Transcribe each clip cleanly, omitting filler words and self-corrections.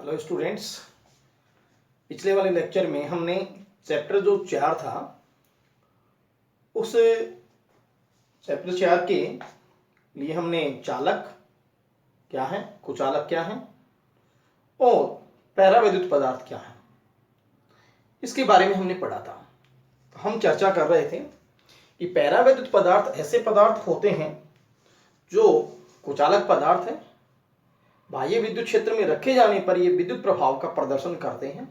Hello students, पिछले वाले lecture में हमने चैप्टर जो 4 था उस चैप्टर 4 के लिए हमने चालक क्या है, कुचालक क्या है और पैरावैद्युत पदार्थ क्या है इसके बारे में हमने पढ़ा था। हम चर्चा कर रहे थे कि पैरावैद्युत पदार्थ ऐसे पदार्थ होते हैं जो कुचालक पदार्थ है, बाह्य विद्युत क्षेत्र में रखे जाने पर ये विद्युत प्रभाव का प्रदर्शन करते हैं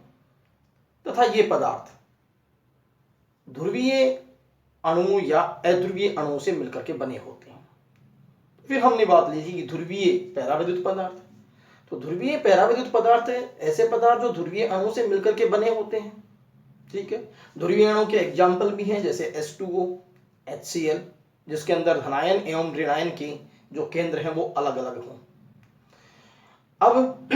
तथा ये पदार्थ ध्रुवीय अणु या अध्रुवीय अणुओं से मिलकर के बने होते हैं। फिर हमने बात ली थी कि ध्रुवीय पैरावैद्युत पदार्थ, तो ध्रुवीय पैरावैद्युत पदार्थ ऐसे पदार्थ जो ध्रुवीय अणु से मिलकर के बने होते हैं। ठीक है, ध्रुवीय अणु के एग्जाम्पल भी हैं जैसे H2O, HCl, जिसके अंदर धनायन एवं ऋणायन के जो केंद्र हैं वो अलग अलग हों। अब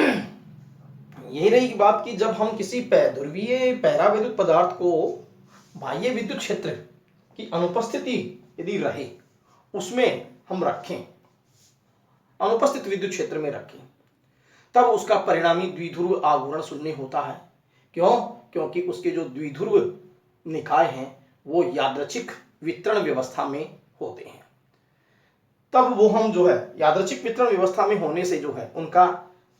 यही रही की बात कि जब हम किसी ध्रुवीय पैरावैद्युत पदार्थ को बाह्य विद्युत क्षेत्र की अनुपस्थिति यदि रहे उसमें हम रखें, अनुपस्थित विद्युत क्षेत्र में रखें, तब उसका परिणामी द्विध्रुव आघूर्ण शून्य होता है। क्यों? क्योंकि उसके जो द्विध्रुव निकाय हैं वो यादृच्छिक वितरण व्यवस्था में होते हैं। तब वो हम जो है यादृच्छिक वितरण व्यवस्था में होने से जो है उनका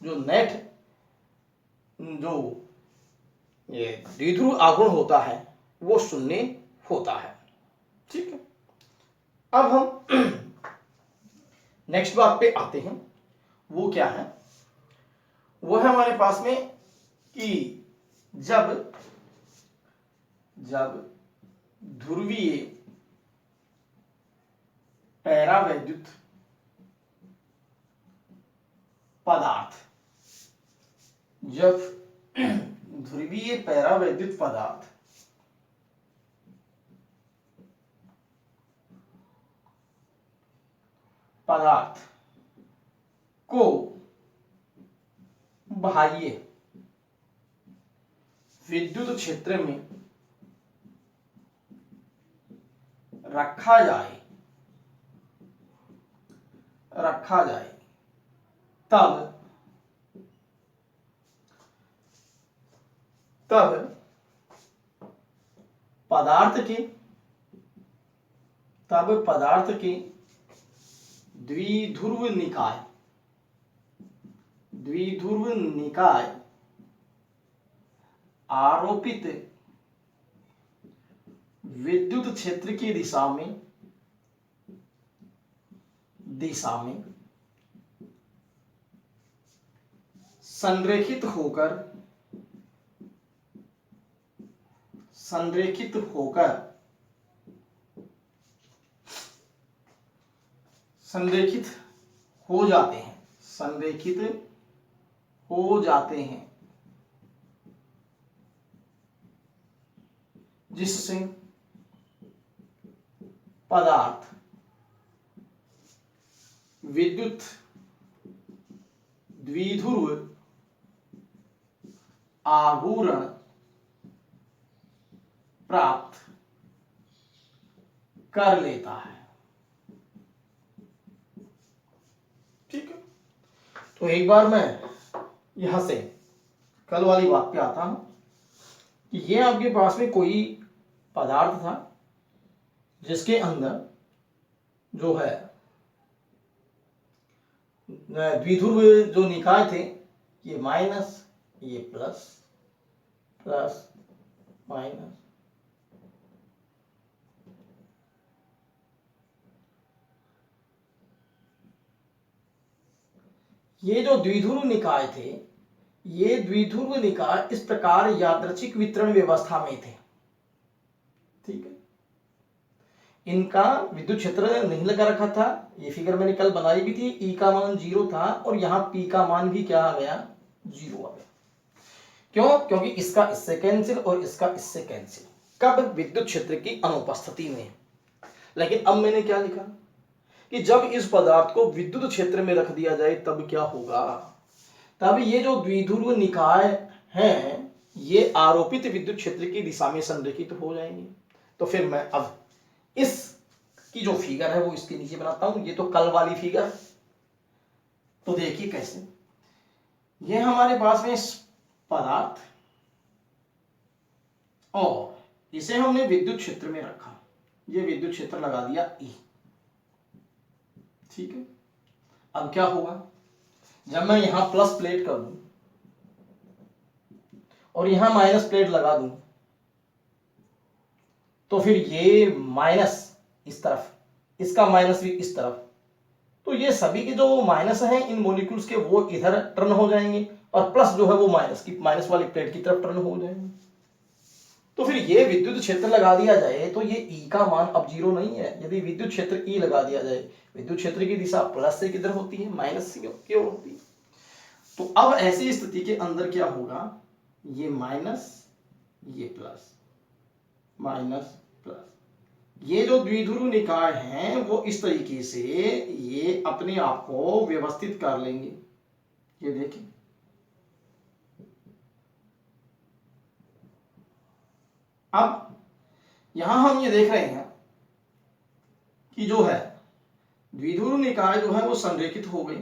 जो नेट जो ये द्विध्रुव आघूर्ण होता है वो शून्य होता है। ठीक है, अब हम नेक्स्ट बात पे आते हैं। वो क्या है? वो है हमारे पास में कि जब ध्रुवीय पैरावैद्युत पदार्थ ध्रुवीय पैरावैद्युत पदार्थ को बाह्य विद्युत क्षेत्र में रखा जाए तब पदार्थ के द्विध्रुव निकाय आरोपित विद्युत क्षेत्र की दिशा में संरेखित हो जाते हैं जिससे पदार्थ विद्युत द्विध्रुव आघूर्ण प्राप्त कर लेता है। ठीक है, तो एक बार मैं यहां से कल वाली बात पे आता हूं कि ये आपके पास में कोई पदार्थ था जिसके अंदर जो है द्विध्रुव जो निकाय थे, ये माइनस, ये प्लस, प्लस माइनस, ये जो द्विध्रुव निकाय थे, ये द्विध्रुव निकाय इस प्रकार यादृच्छिक वितरण व्यवस्था में थे। ठीक है, इनका विद्युत क्षेत्र नहीं लगा रखा था। ये फिगर मैंने कल बनाई भी थी। ई का मान 0 था और यहां पी का मान भी क्या आ गया? 0 आ गया। क्यों? क्योंकि इसका इससे कैंसिल और इसका इससे कैंसिल, कब? विद्युत क्षेत्र की अनुपस्थिति में। लेकिन अब मैंने क्या लिखा कि जब इस पदार्थ को विद्युत क्षेत्र में रख दिया जाए तब क्या होगा? तब ये जो द्विध्रुव निकाय हैं ये आरोपित विद्युत क्षेत्र की दिशा में संरेखित हो जाएंगे। तो फिर मैं अब इस की जो फिगर है वो इसके नीचे बनाता हूं। ये तो कल वाली फिगर, तो देखिए कैसे। ये हमारे पास में पदार्थ, और इसे हमने विद्युत क्षेत्र में रखा, ये विद्युत क्षेत्र लगा दिया E। ठीक है, अब क्या होगा, जब मैं यहां प्लस प्लेट कर दूं और यहां माइनस प्लेट लगा दूं, तो फिर ये माइनस इस तरफ, इसका माइनस भी इस तरफ, तो ये सभी के जो माइनस हैं इन मॉलिक्यूल्स के वो इधर टर्न हो जाएंगे, और प्लस जो है वो माइनस वाली प्लेट की तरफ टर्न हो जाएंगे। तो फिर ये विद्युत क्षेत्र लगा दिया जाए तो ये E का मान अब जीरो नहीं है। यदि विद्युत क्षेत्र E लगा दिया जाए, विद्युत क्षेत्र की दिशा प्लस से किधर होती है, माइनस से की ओर होती है। तो अब ऐसी स्थिति के अंदर क्या होगा, ये माइनस, ये प्लस, माइनस प्लस, ये जो द्विध्रुव निकाय हैं वो इस तरीके से ये अपने आप को व्यवस्थित कर लेंगे। ये देखिए, अब यहां हम ये देख रहे हैं कि जो है द्विध्रुव निकाय जो है वो संरेखित हो गई,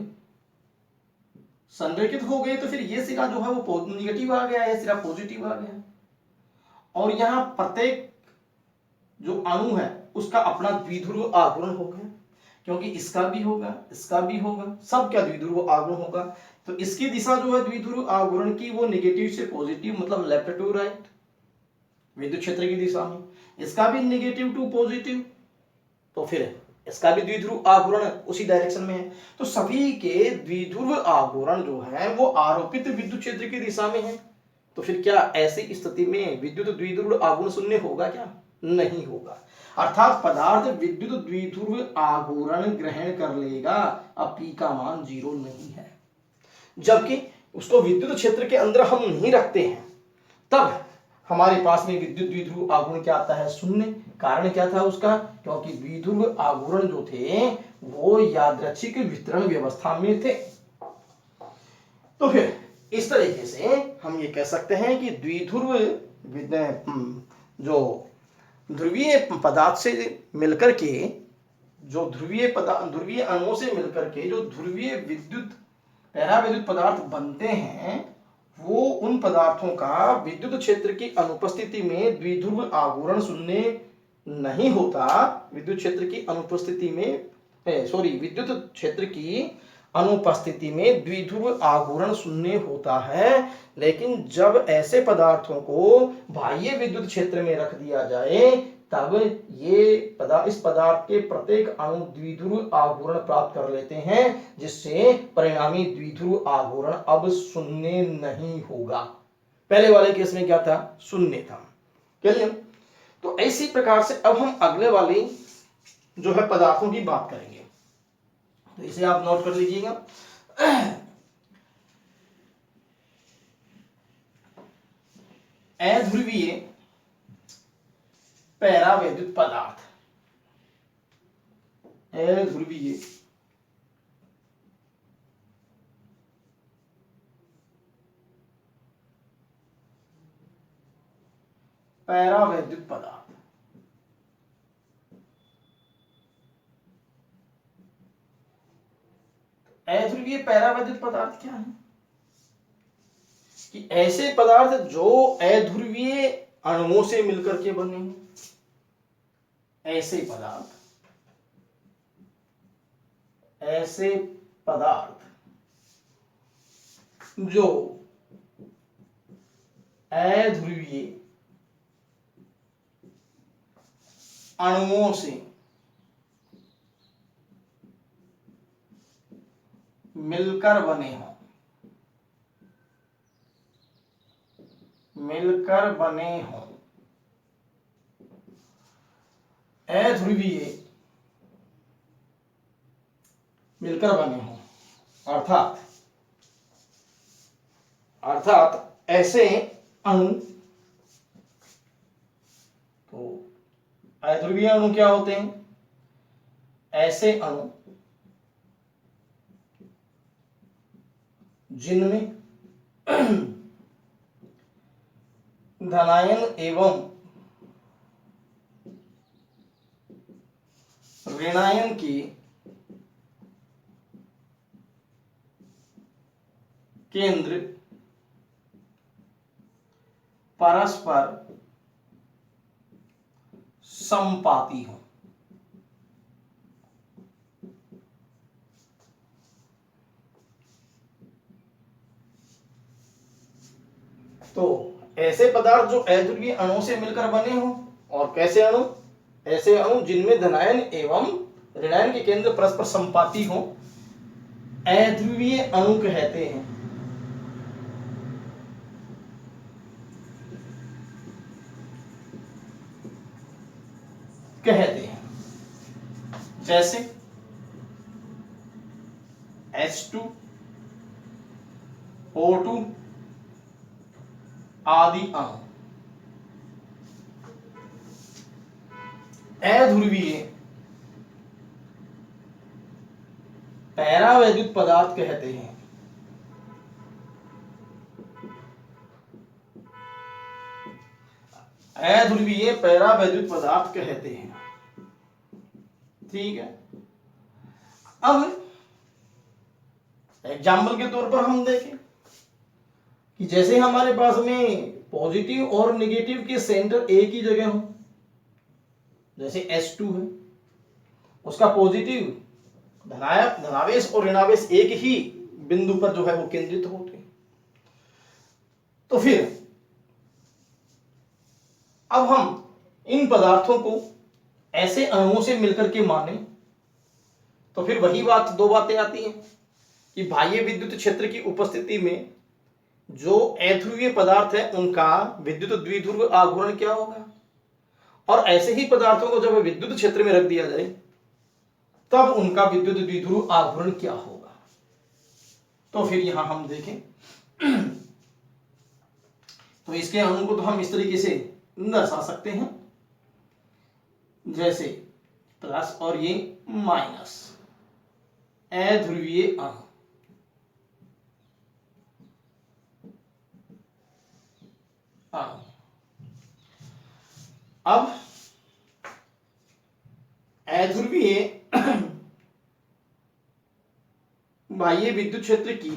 संरेखित हो गई, तो फिर ये सिरा जो है वो निगेटिव आ गया, ये सिरा पॉजिटिव आ गया, और यहां प्रत्येक जो अणु है उसका अपना द्विध्रुव आघूर्ण हो गया, क्योंकि इसका भी होगा, इसका भी होगा, सब क्या द्विध्रुव आघूर्ण होगा। तो इसकी दिशा जो है द्विध्रुव आघूर्ण की वो नेगेटिव से पॉजिटिव, मतलब लेफ्ट टू राइट विद्युत क्षेत्र की दिशा में, इसका भी नेगेटिव टू पॉजिटिव, तो फिर इसका भी द्विध्रुव आघूर्ण उसी डायरेक्शन में है। तो सभी के द्विध्रुव आघूर्ण जो है वो आरोपित विद्युत क्षेत्र की दिशा में है। तो फिर क्या ऐसी स्थिति में विद्युत द्विध्रुव आघूर्ण शून्य होगा क्या, नहीं होगा, अर्थात पदार्थ विद्युत द्विध्रुव आघूर्ण ग्रहण कर लेगा। अब P का मान जीरो नहीं है, जबकि उसको विद्युत क्षेत्र के अंदर हम नहीं रखते हैं, तब हमारे पास में विद्युत द्विध्रुव आघूर्ण क्या आता है, शून्य। कारण क्या था उसका, क्योंकि द्विध्रुव आघूर्ण जो थे वो यादृच्छिक वितरण व्यवस्था में थे। तो फिर इस तरीके से हम ये कह सकते हैं कि द्विध्रुव जो ध्रुवीय पदार्थ से मिलकर के, जो ध्रुवीय अणुओं से मिलकर के जो ध्रुवीय पैराविद्युत पदार्थ बनते हैं, वो उन पदार्थों का विद्युत क्षेत्र की अनुपस्थिति में द्विध्रुव आघूर्ण शून्य नहीं होता। विद्युत क्षेत्र की अनुपस्थिति में विद्युत क्षेत्र की अनुपस्थिति में द्विध्रुव आघूर्ण शून्य होता है। लेकिन जब ऐसे पदार्थों को बाह्य विद्युत क्षेत्र में रख दिया जाए, तब इस पदार्थ के प्रत्येक अणु द्विध्रुव आघूर्ण प्राप्त कर लेते हैं, जिससे परिणामी द्विध्रुव आघूर्ण अब शून्य नहीं होगा। पहले वाले केस में क्या था, शून्य था। चलिए, तो इसी प्रकार से अब हम अगले वाली जो है पदार्थों की बात करेंगे, तो इसे आप नोट कर लीजिएगा। अध्रुवीय पैरावैद्युत पदार्थ, अध्रुवीय पैरावैद्युत पदार्थ, अध्रुवीय पैरावैद्युत पदार्थ क्या है, कि ऐसे पदार्थ जो अध्रुवीय अणुओं से मिलकर के बने हैं, ऐसे पदार्थ जो अध्रुवीय अणुओं से मिलकर बने हों, अध्रुवीय मिलकर बने हों, अर्थात ऐसे अणु, तो अध्रुवीय अणु क्या होते हैं, ऐसे अणु जिनमें धनायन एवं ऋणायन की केंद्र परस्पर संपाती हो। तो ऐसे पदार्थ जो अध्रुवीय अणुओं से मिलकर बने हो, और कैसे अणु? ऐसे अणु जिनमें धनायन एवं ऋणायन के केंद्र परस्पर संपाती हो, अध्रुवीय अणु कहते हैं। जैसे H2, O2 आदि अणु अध्रुवीय पैरावैद्युत पदार्थ कहते हैं। अध्रुवीय पैरावैद्युत पदार्थ कहते हैं। ठीक है। अब एग्जाम्पल के तौर पर हम देखें कि जैसे हमारे पास में पॉजिटिव और नेगेटिव के सेंटर एक ही जगह हो, जैसे H2 है, उसका पॉजिटिव धनावेश और ऋणावेश एक ही बिंदु पर जो है वो केंद्रित होते हैं। तो फिर अब हम इन पदार्थों को ऐसे अणुओं से मिलकर के माने, तो फिर वही बात, दो बातें आती हैं कि बाह्य विद्युत क्षेत्र की उपस्थिति में जो अध्रुवीय पदार्थ है उनका विद्युत द्विध्रुव आघूर्ण क्या होगा, और ऐसे ही पदार्थों को जब विद्युत क्षेत्र में रख दिया जाए तब उनका विद्युत द्विध्रुव आघूर्ण क्या होगा। तो फिर यहां हम देखें तो इसके अणु को तो हम इस तरीके से दर्शा सकते हैं, जैसे प्लस और ये माइनस, अध्रुवीय अणु। अब अध्रुवीय बाह्य विद्युत क्षेत्र की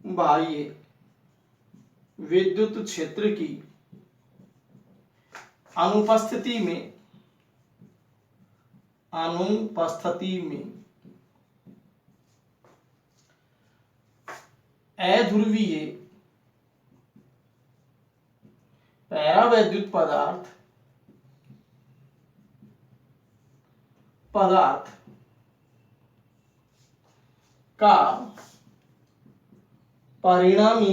बाह्य विद्युत क्षेत्र की अनुपस्थिति में अध्रुवीय पैरावैद्युत पदार्थ का परिणामी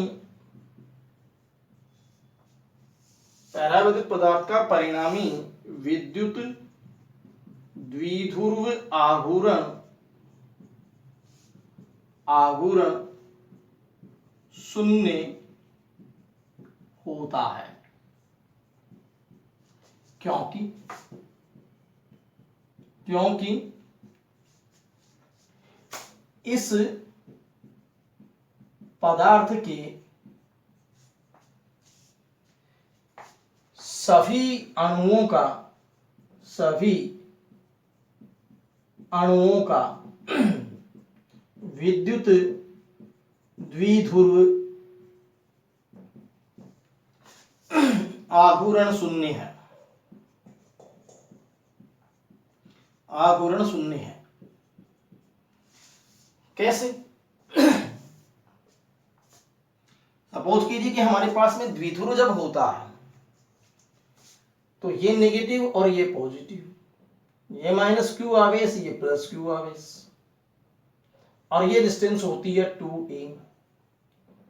पैरावैद्युत पदार्थ का परिणामी विद्युत द्विध्रुव आघूर्ण शून्य होता है, क्योंकि इस पदार्थ के सभी अणुओं का विद्युत द्विध्रुव आघूर्ण शून्य है, कैसे? सपोज कीजिए कि हमारे पास में द्विध्रुव जब होता है तो ये नेगेटिव और ये पॉजिटिव, ये माइनस क्यू आवेश, ये प्लस क्यू आवेश, और ये डिस्टेंस होती है 2a।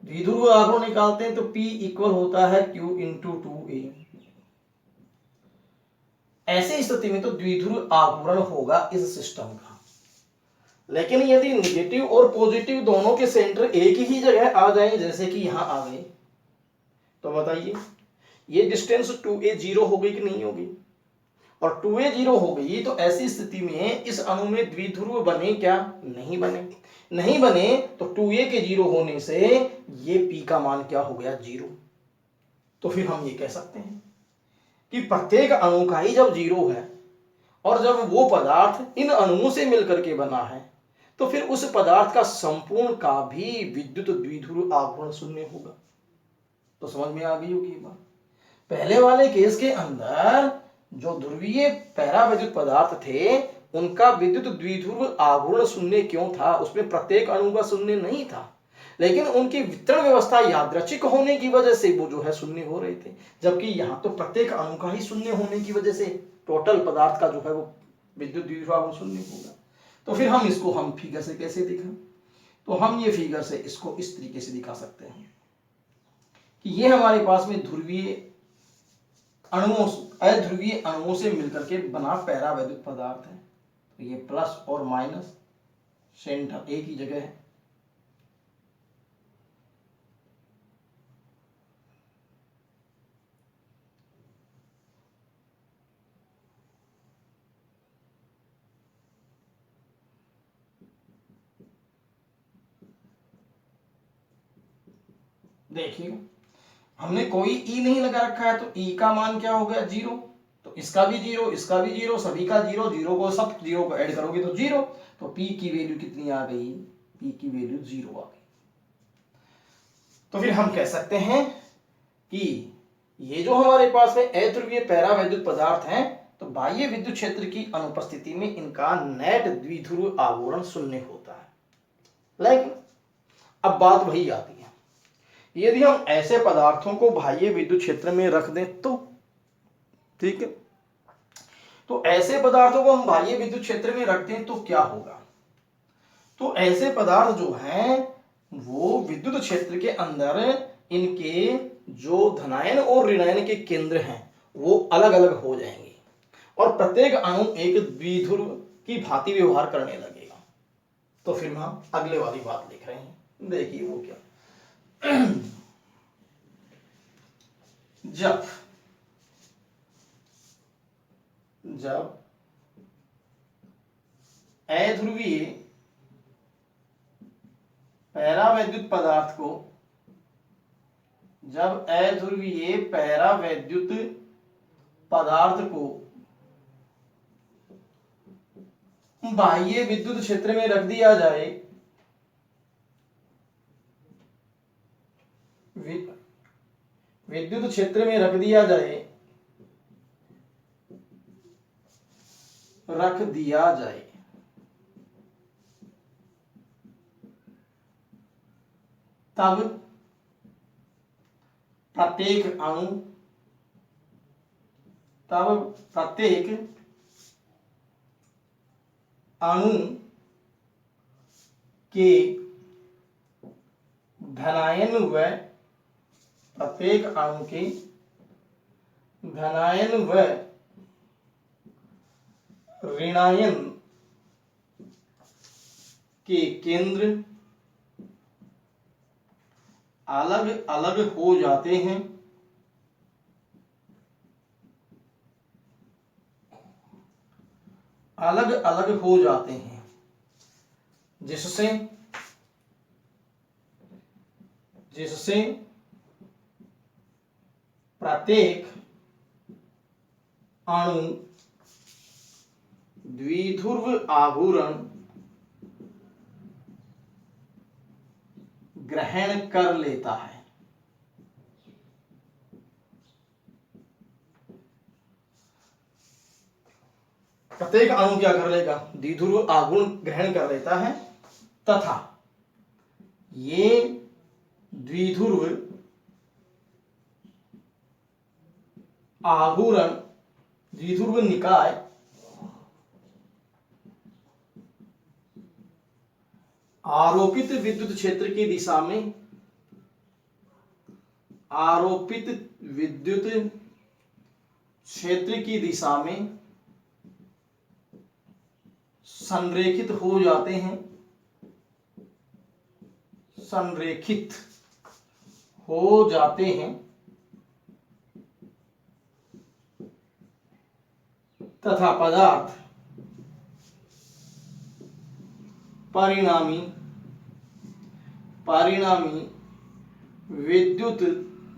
द्विध्रुव आघूर्ण निकालते हैं तो P इक्वल होता है Q इंटू 2a। ऐसी स्थिति में तो द्विध्रुव आघूर्ण होगा इस सिस्टम का। लेकिन यदि नेगेटिव और पॉजिटिव दोनों के सेंटर एक ही जगह आ जाए, जैसे कि यहां आ गए, तो बताइए ये डिस्टेंस 2a 0 हो गई कि नहीं होगी? और 2a 0 हो गई तो ऐसी स्थिति में इस अणु में द्विध्रुव बने क्या? नहीं बने तो 2a के 0 होने से ये p का मान क्या हो गया? 0। तो फिर हम ये कह सकते हैं कि प्रत्येक अणु का ही जब 0 है और जब वो पदार्थ इन अणुओं से मिलकर के बना है तो फिर उस पदार्थ का संपूर्ण का भी विद्युत द्विध्रुव आवरण शून्य होगा। तो समझ में आ गई होगी ये बात। पहले वाले केस के अंदर जो ध्रुवीय पैरावैद्युत पदार्थ थे उनका विद्युत द्विध्रुव आवरण शून्य क्यों था, उसमें प्रत्येक अणु का शून्य नहीं था, लेकिन उनकी वितरण व्यवस्था यादृच्छिक होने की वजह से वो जो है शून्य हो रहे थे। जबकि यहाँ तो प्रत्येक अणु का ही शून्य होने की वजह से टोटल पदार्थ का जो है वो विद्युत द्विध्रुव आवरण शून्य होगा। तो फिर हम फिगर से कैसे दिखाएं? तो हम ये फिगर से इसको इस तरीके से दिखा सकते हैं कि ये हमारे पास में ध्रुवीय अणुओं अध्रुवीय अणुओं से मिलकर के बना पैरावैद्युत पदार्थ है। तो ये प्लस और माइनस सेंटर एक ही जगह है। देखिए हमने कोई ई नहीं लगा रखा है, तो ई का मान क्या हो गया 0, तो इसका भी 0, इसका भी 0, सभी का 0, 0 को सब 0 को ऐड करोगे तो 0, तो पी की वैल्यू कितनी आ गई? पी की वैल्यू 0 आ गई। तो फिर हम कह सकते हैं कि ये जो हमारे पास में अध्रुवीय पैरावैद्युत पदार्थ हैं, तो बाह्य विद्युत क्षेत्र की अनुपस्थिति में इनका नेट द्विध्रुव आवरण शून्य होता है। लेकिन अब बात वही आती है, यदि हम ऐसे पदार्थों को बाह्य विद्युत क्षेत्र में रख दें तो ठीक है, तो ऐसे पदार्थों को हम बाह्य विद्युत क्षेत्र में रखते हैं तो क्या होगा? तो ऐसे पदार्थ जो हैं वो विद्युत क्षेत्र के अंदर इनके जो धनायन और ऋणायन के केंद्र हैं वो अलग अलग हो जाएंगे और प्रत्येक अणु एक द्विध्रुव की भांति व्यवहार करने लगेगा। तो फिर हम अगले वाली बात लिख रहे हैं, देखिए वो क्या। जब अध्रुवीय पैरावैद्युत पदार्थ को बाह्य विद्युत क्षेत्र में रख दिया जाए, विद्युत क्षेत्र में रख दिया जाए तब प्रत्येक अणु के धनायन व ऋणायन के केंद्र अलग अलग हो जाते हैं, जिससे प्रत्येक अणु द्विध्रुव आवरण ग्रहण कर लेता है। प्रत्येक अणु क्या कर लेगा? द्विध्रुव आवरण ग्रहण कर लेता है तथा ये द्विध्रुव आवरण, द्विध्रुव निकाय आरोपित विद्युत क्षेत्र की दिशा में संरेखित हो जाते हैं तथा पदार्थ परिणामी विद्युत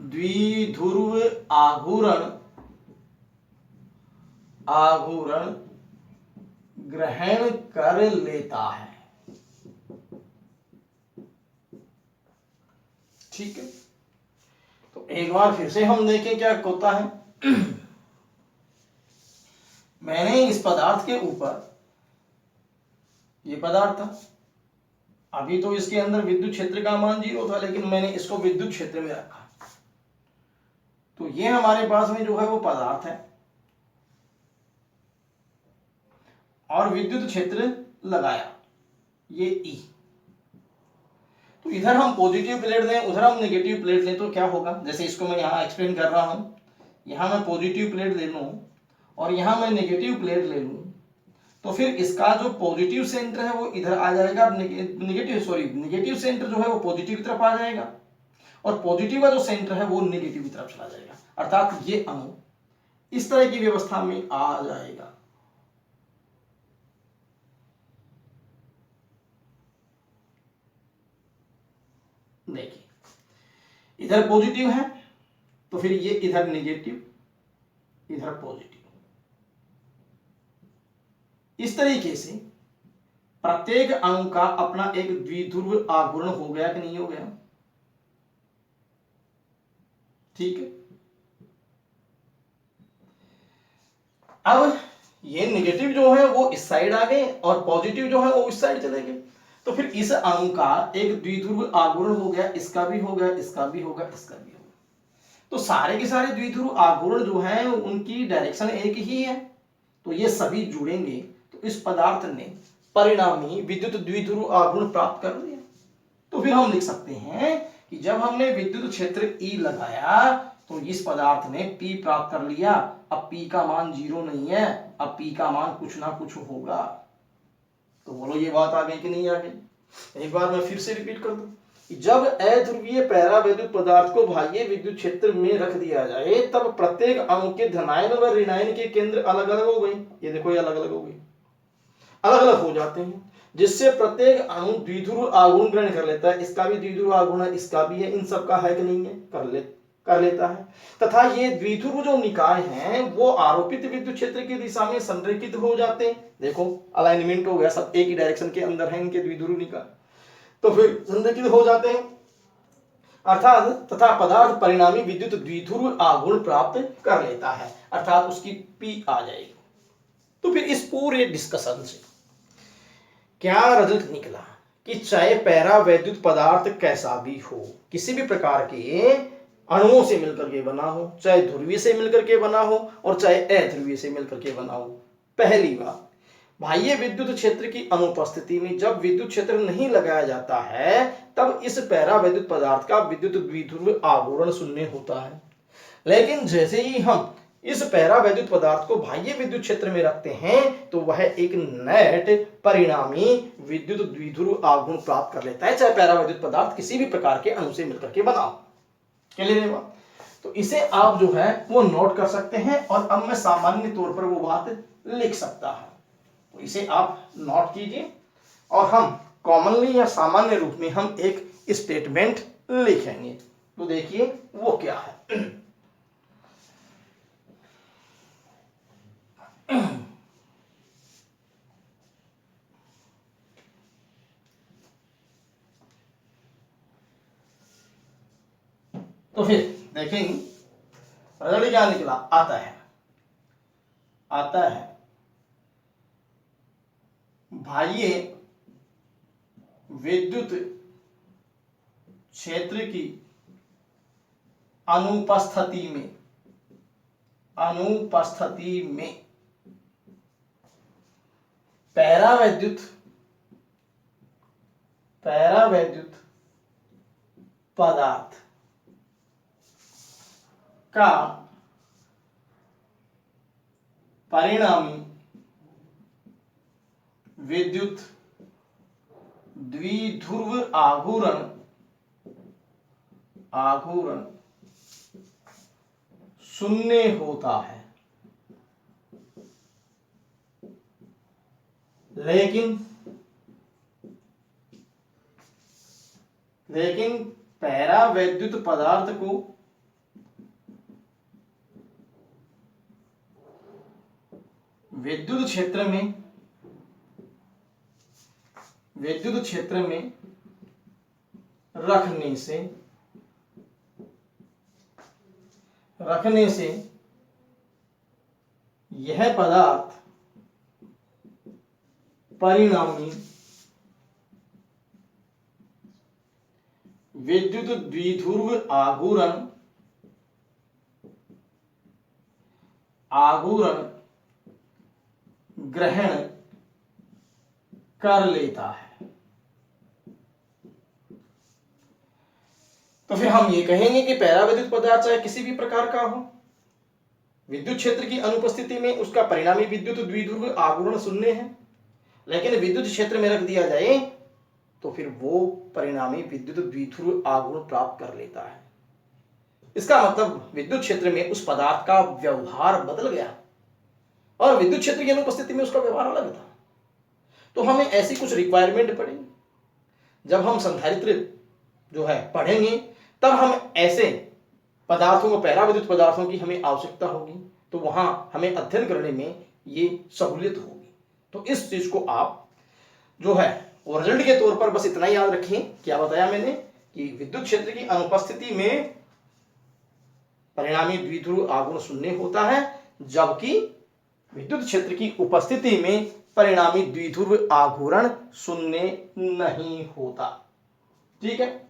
द्विध्रुव आघूर्ण ग्रहण कर लेता है। ठीक है, तो एक बार फिर से हम देखें क्या होता है। मैंने इस पदार्थ के ऊपर, ये पदार्थ था, अभी तो इसके अंदर विद्युत क्षेत्र का मान 0 था, लेकिन मैंने इसको विद्युत क्षेत्र में रखा, तो ये हमारे पास में जो है वो पदार्थ है और विद्युत क्षेत्र लगाया, ये E। तो इधर हम पॉजिटिव प्लेट दें, उधर हम नेगेटिव प्लेट लें, तो क्या होगा, जैसे इसको मैं यहाँ एक्सप्लेन कर रहा हूं, यहाँ मैं पॉजिटिव प्लेट ले लूं और यहाँ मैं नेगेटिव प्लेट ले लूं, तो फिर इसका जो पॉजिटिव सेंटर है वो इधर आ जाएगा, नेगेटिव सेंटर जो है वो पॉजिटिव की तरफ आ जाएगा और पॉजिटिव का जो सेंटर है वो नेगेटिव की तरफ चला जाएगा, अर्थात ये अणु इस तरह की व्यवस्था में आ जाएगा। देखिए इधर पॉजिटिव है तो फिर ये इधर नेगेटिव, इधर पॉजिटिव, इस तरीके से प्रत्येक अणु का अपना एक द्विध्रुव आवरण हो गया कि नहीं हो गया, ठीक है। अब ये नेगेटिव जो है वो इस साइड आ गए और पॉजिटिव जो है वो इस साइड चले गए, तो फिर इस अणु का एक द्विध्रुव आवरण हो गया, इसका भी हो गया, इसका भी होगा, इसका भी होगा। तो सारे के सारे द्विध्रुव आवरण जो है उनकी डायरेक्शन एक ही है, तो ये सभी जुड़ेंगे, तो इस पदार्थ ने परिणामी विद्युत द्विध्रुव आवरण प्राप्त कर लिया। तो फिर हम लिख सकते हैं कि जब हमने विद्युत क्षेत्र E लगाया तो इस पदार्थ ने P प्राप्त कर लिया। अब P का मान 0 नहीं है, अब P का मान कुछ ना कुछ होगा। तो बोलो ये बात आ गई कि नहीं आ गई। एक बार मैं फिर से रिपीट कर दूं, जब अध्रुवीय पैरावैद्युत पदार्थ को बाह्य विद्युत क्षेत्र में रख दिया जाए तब प्रत्येक अणु के धनायन व ऋणायन के केंद्र अलग अलग हो गए। ये देखो ये अलग अलग हो गई, अलग अलग हो जाते हैं, जिससे प्रत्येक अणु द्विध्रुव आघूर्ण ग्रहण कर लेता है। इसका भी द्विध्रुव आघूर्ण है, इसका भी है, इन सब का है कि नहीं है, कर लेता है। तथा ये द्विध्रुव जो निकाय हैं वो आरोपित विद्युत क्षेत्र की दिशा में संरेखित हो जाते हैं। देखो अलाइनमेंट हो गया, सब एक ही डायरेक्शन के अंदर है इनके द्विध्रुव निकाय, तो फिर संरेखित हो जाते हैं, अर्थात तथा पदार्थ परिणामी विद्युत द्विध्रुव आघूर्ण प्राप्त कर लेता है, अर्थात उसकी P आ जाएगी। तो फिर इस पूरे डिस्कशन से क्या रिजल्ट निकला कि चाहे पैरावैद्युत पदार्थ कैसा भी हो, किसी भी प्रकार के अणुओं से मिलकर के बना हो, चाहे ध्रुवीय से मिलकर के बना हो और चाहे अध्रुवीय से मिलकर के बना हो, पहली बात बाह्य विद्युत क्षेत्र की अनुपस्थिति में जब विद्युत क्षेत्र नहीं लगाया जाता है तब इस पैरावैद्युत पदार्थ का विद्युत द्विध्रुव आवरण शून्य होता है। लेकिन जैसे ही हम इस पैरावैद्युत पदार्थ को बाह्य विद्युत क्षेत्र में रखते हैं तो वह एक नेट परिणामी विद्युत द्विध्रुव आघूर्ण प्राप्त कर लेता है, चाहे पैरावैद्युत पदार्थ किसी भी प्रकार के अणु से मिलकर के बना हो। तो इसे आप जो है वो नोट कर सकते हैं और अब मैं सामान्य तौर पर वो बात लिख सकता हूं, तो इसे आप नोट कीजिए और हम कॉमनली या सामान्य रूप में हम एक स्टेटमेंट लिखेंगे। तो देखिए वो क्या है। तो फिर देखेंगे रिजल्ट क्या निकला। आता है बाह्य विद्युत क्षेत्र की अनुपस्थिति में पैरावैद्युत पदार्थ का परिणामी विद्युत द्विध्रुव आघूर्ण शून्य होता है, लेकिन पैरावैद्युत पदार्थ को विद्युत क्षेत्र में रखने से रखने से यह पदार्थ परिणामी विद्युत द्विध्रुव आघूर्ण ग्रहण कर लेता है। तो फिर हम ये कहेंगे कि पैरावैद्युत पदार्थ चाहे किसी भी प्रकार का हो, विद्युत क्षेत्र की अनुपस्थिति में उसका परिणामी विद्युत द्विध्रुव आघूर्ण शून्य है, लेकिन विद्युत क्षेत्र में रख दिया जाए तो फिर वो परिणामी विद्युत द्विध्रुव आघूर्ण प्राप्त कर लेता है। इसका मतलब विद्युत क्षेत्र में उस पदार्थ का व्यवहार बदल गया और विद्युत क्षेत्र की अनुपस्थिति में उसका व्यवहार अलग था। तो हमें ऐसी कुछ रिक्वायरमेंट पड़ेगी। जब हम संधारित्र जो है पढ़ेंगे तब हम ऐसे पदार्थों को, पैरावैद्युत पदार्थों की हमें आवश्यकता होगी, तो वहां हमें अध्ययन करने में ये सहूलियत होगी। तो इस चीज को आप जो है ओरिजिनल के तौर पर बस इतना ही याद रखें। क्या बताया मैंने कि विद्युत क्षेत्र की अनुपस्थिति में परिणामी द्विध्रुव आघूर्ण शून्य होता है, जबकि विद्युत क्षेत्र की उपस्थिति में परिणामी द्विध्रुव आघूर्ण शून्य नहीं होता। ठीक है,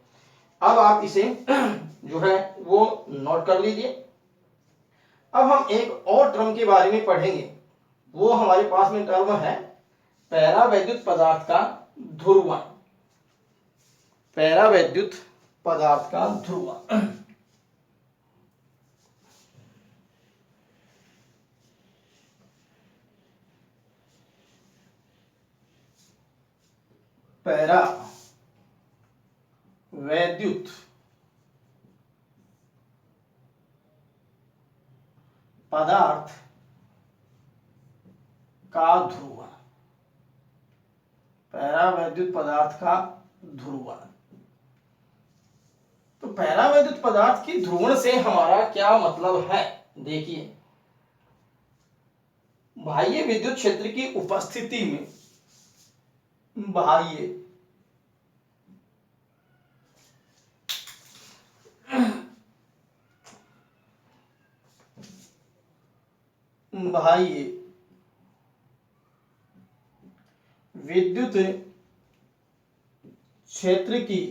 अब आप इसे जो है वो नोट कर लीजिए। अब हम एक और टर्म के बारे में पढ़ेंगे, वो हमारे पास में टर्म है पैरावैद्युत पदार्थ का ध्रुवण। पैरावैद्युत पदार्थ का ध्रुवण। पैरावैद्युत पदार्थ का ध्रुवण। पैरावैद्युत पदार्थ का ध्रुवण। तो पैरावैद्युत पदार्थ की ध्रुवण से हमारा क्या मतलब है? देखिए, बाह्य विद्युत क्षेत्र की उपस्थिति में बाह्य विद्युत क्षेत्र की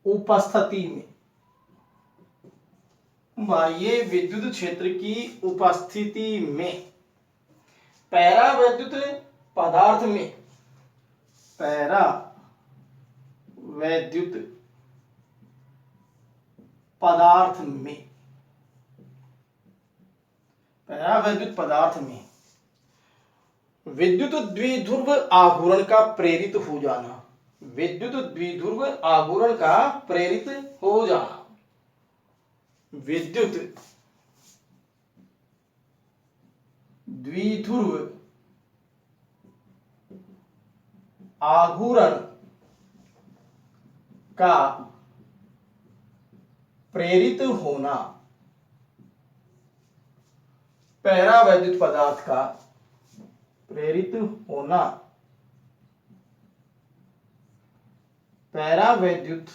उपस्थिति में, बाह्य विद्युत क्षेत्र की उपस्थिति में पैरावैद्युत पदार्थ में, पैरावैद्युत पदार्थ में, पैरावैद्युत पदार्थ में विद्युत द्विध्रुव आघूर्ण का प्रेरित हो जाना, विद्युत द्विध्रुव आघूर्ण का प्रेरित हो जाना, विद्युत द्विध्रुव आघूर्ण का प्रेरित होना पैरावैद्युत पदार्थ का प्रेरित होना पैरावैद्युत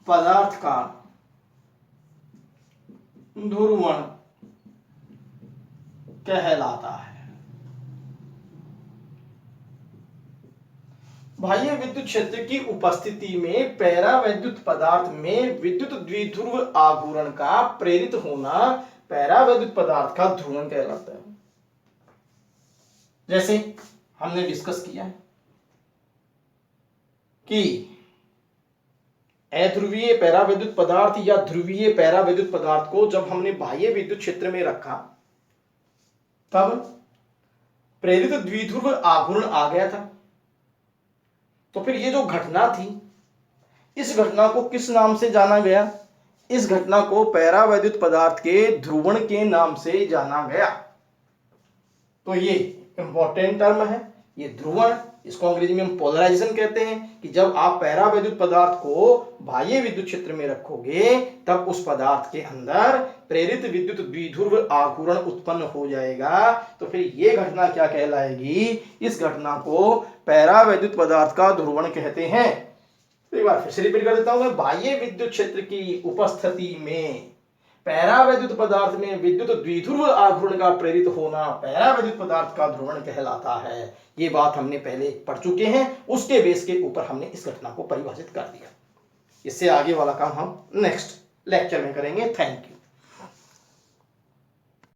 पदार्थ का ध्रुवण कहलाता है। बाह्य विद्युत क्षेत्र की उपस्थिति में पैरावैद्युत पदार्थ में विद्युत द्विध्रुव आघूर्ण का प्रेरित होना पैरावैद्युत पदार्थ का ध्रुवण कहलाता है। जैसे हमने डिस्कस किया कि अध्रुवीय पैरावैद्युत पदार्थ या ध्रुवीय पैरावैद्युत पदार्थ को जब हमने बाह्य विद्युत क्षेत्र में रखा तब प्रेरित द्विध्रुव आघूर्ण आ गया था। तो फिर ये जो घटना थी, इस घटना को किस नाम से जाना गया? इस घटना को पैरावैद्युत पदार्थ के ध्रुवण के नाम से जाना गया। तो ये इंपॉर्टेंट टर्म है, ये ध्रुवण, इसको अंग्रेजी में हम पोलराइजेशन कहते हैं कि जब आप पैरावैद्युत पदार्थ को बाह्य विद्युत क्षेत्र में रखोगे तब उस पदार्थ के अंदर प्रेरित विद्युत द्विध्रुव आघूर्ण उत्पन्न हो जाएगा। तो फिर ये घटना क्या कहलाएगी? इस घटना को पैरावैद्युत पदार्थ का ध्रुवण कहते हैं। तो एक बार फिर से रिपीट कर देता हूं मैं। बाह्य विद्युत क्षेत्र की उपस्थिति में पैरावैद्युत पदार्थ में विद्युत द्विध्रुव आघूर्ण का प्रेरित होना पैरावैद्युत पदार्थ का ध्रुवण कहलाता है। ये बात हमने पहले पढ़ चुके हैं, उसके बेस के ऊपर हमने इस घटना को परिभाषित कर दिया। इससे आगे वाला काम हम नेक्स्ट लेक्चर में करेंगे। Thank you.